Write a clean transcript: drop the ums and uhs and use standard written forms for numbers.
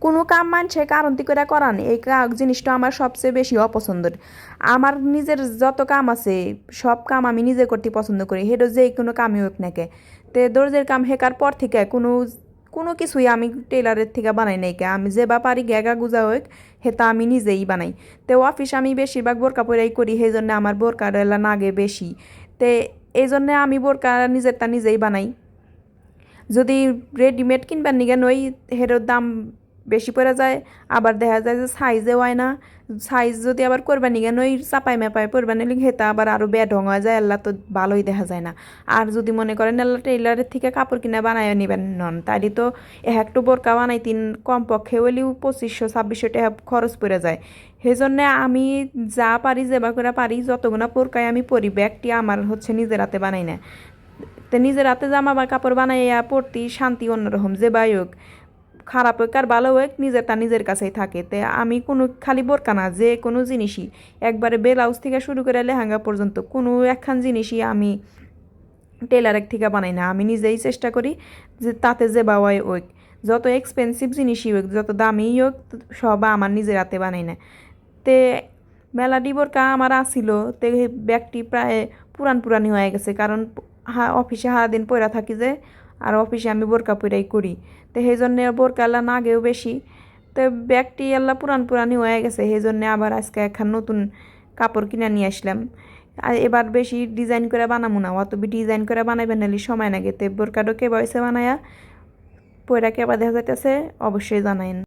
কোনো কাম মানছে কারণটি করে করান এই জিনিসটা আমার সবচেয়ে বেশি অপছন্দের। আমার নিজের যত কাম আছে সব কাম আমি নিজে করতে পছন্দ করি, হেটো যে কোনো কামই হোক নাকি। তে দর্জির কাম শেখার পর থেকে কোনো কোনো কিছুই আমি টেলারের থেকে বানাই নাই কে, আমি যে বা পারি গেগা গুজা হোক হেতা আমি নিজেই বানাই। তে অফিস আমি বেশিরভাগ বোরকা পরেই করি, সেই জন্য আমার বোরকার এলা নাগে বেশি। তে এই জন্যে আমি বোরকা নিজেরটা নিজেই বানাই। যদি রেডিমেড কিনবার নিগে নই হেরোর দাম বেশি পড়ে যায়, আবার দেখা যায় যে সাইজে হয় না। সাইজ যদি আবার করবার নিগে নই চাপাই মেপাই পরবার নিলে হেতা আবার আরও বেঢং হয়ে যায়, এল্লা তো ভালোই দেখা যায় না। আর যদি মনে করেন এল্লা টেইলারের থেকে কাপড় কিনে বানায় নিবেন নন, তাইলে তো একটু বোরকা বানাই তিন কমপক্ষে হইলেও 2500-2600 টাকা খরচ পড়ে যায়। সেই জন্যে আমি যা পারি যেবা করে পারি যতগুনা বোরকায় আমি পরি ব্যাগটি আমার হচ্ছে নিজের হাতে বানাই না। তো নিজের হাতে জামা বা কাপড় বানাইয়া পরতে শান্তি অন্যরকম, যে বাই হোক খারাপ হোক আর ভালো হোক নিজেরটা নিজের কাছেই থাকে। তে আমি কোনো খালি বোরকা না, যে কোনো জিনিসই একবারে ব্লাউজ থেকে শুরু করে লেহেঙ্গা পর্যন্ত কোনো একখান জিনিসই আমি টেলারের থেকে বানাই না, আমি নিজেই চেষ্টা করি যে তাতে যে বাওয়াই হোক, যত এক্সপেন্সিভ জিনিসই হোক যত দামিই হোক সব আমার নিজের হাতে বানাই না। তে মেলাডি বোরকা আমার আসিল, তে ব্যাগটি প্রায় পুরানি হয়ে গেছে, কারণ অফিসে সারাদিন পইরা থাকি যে, আর অফিসে আমি বোরকা পইরাই করি। তো সেই জন্যে বোরকা এলা নাগেও বেশি। তো ব্যাগটি এলা পুরানি হয়ে গেছে, সেই জন্যে আবার আজকে একখান নতুন কাপড় কিনে নিয়ে আসলাম। আর এবার বেশি ডিজাইন করে বানাবো না, অত ডিজাইন করে বানাইবেন নাহলে সময় লাগে। তে বোরকাটা কে বয়সে বানায়া পয়রা কেবা দেখা যাইতেছে অবশ্যই জানাইন।